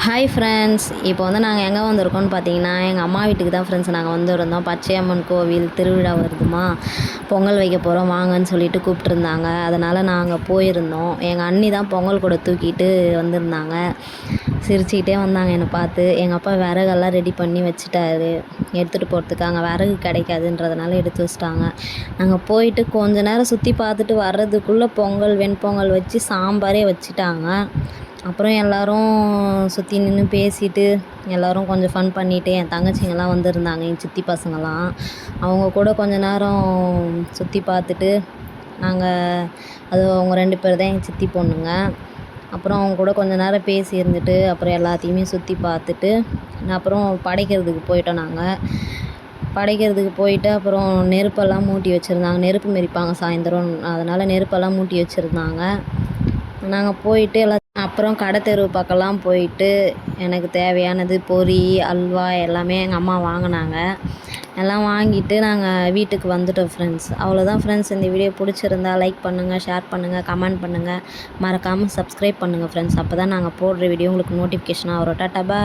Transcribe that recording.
Hi friends, இப்போ வந்து நாங்கள் எங்கே வந்திருக்கோம்னு பார்த்தீங்கன்னா, எங்கள் அம்மா வீட்டுக்கு தான் ஃப்ரெண்ட்ஸ் நாங்கள் வந்திருந்தோம். பச்சையம்மன் கோவில் திருவிழா வருதுமா, பொங்கல் வைக்க போகிறோம் வாங்கன்னு சொல்லிட்டு கூப்பிட்ருந்தாங்க. அதனால் நாங்கள் போயிருந்தோம். எங்கள் அண்ணி தான் பொங்கல் கூட தூக்கிட்டு வந்திருந்தாங்க. சிரிச்சுக்கிட்டே வந்தாங்க என்னை பார்த்து. எங்கள் அப்பா விறகெல்லாம் ரெடி பண்ணி வச்சுட்டாரு, எடுத்துகிட்டு போகிறதுக்கு. அங்கே விறகு கிடைக்காதுன்றதுனால எடுத்து வச்சுட்டாங்க. நாங்கள் போயிட்டு கொஞ்ச நேரம் சுற்றி பார்த்துட்டு வர்றதுக்குள்ளே பொங்கல் வெண்பொங்கல் வச்சு சாம்பாரே வச்சுட்டாங்க. அப்புறம் எல்லோரும் சுற்றி நின்று பேசிட்டு எல்லோரும் கொஞ்சம் ஃபன் பண்ணிவிட்டு, என் தங்கச்சிங்கெல்லாம் வந்திருந்தாங்க, என் சித்தி பசங்கள்லாம். அவங்க கூட கொஞ்ச நேரம் சுற்றி பார்த்துட்டு நாங்கள் அது அவங்க 2 பேர் தான் எங்கள் சித்தி பொண்ணுங்க. அப்புறம் அவங்க கூட கொஞ்ச நேரம் பேசி இருந்துட்டு அப்புறம் எல்லாத்தையுமே சுற்றி பார்த்துட்டு அப்புறம் படைக்கிறதுக்கு போயிட்டோம். நாங்கள் படைக்கிறதுக்கு போயிட்டு அப்புறம் நெருப்பெல்லாம் மூட்டி வச்சுருந்தாங்க. நெருப்பு மிதிப்பாங்க சாயந்தரம், அதனால் நெருப்பெல்லாம் மூட்டி வச்சுருந்தாங்க. நாங்கள் போயிட்டு அப்புறம் கடை தெரு பக்கம்லாம் போயிட்டு எனக்கு தேவையானது பொரி, அல்வா எல்லாமே எங்கள் அம்மா வாங்கினாங்க. எல்லாம் வாங்கிட்டு நாங்கள் வீட்டுக்கு வந்துட்டோம் ஃப்ரெண்ட்ஸ். அவ்வளோதான் ஃப்ரெண்ட்ஸ். இந்த வீடியோ பிடிச்சிருந்தா லைக் பண்ணுங்கள், ஷேர் பண்ணுங்கள், கமெண்ட் பண்ணுங்கள், மறக்காமல் சப்ஸ்கிரைப் பண்ணுங்கள் ஃப்ரெண்ட்ஸ். அப்போ தான் நாங்கள் போடுற வீடியோ உங்களுக்கு நோட்டிஃபிகேஷனாக வரும். டாட்டா பாய்.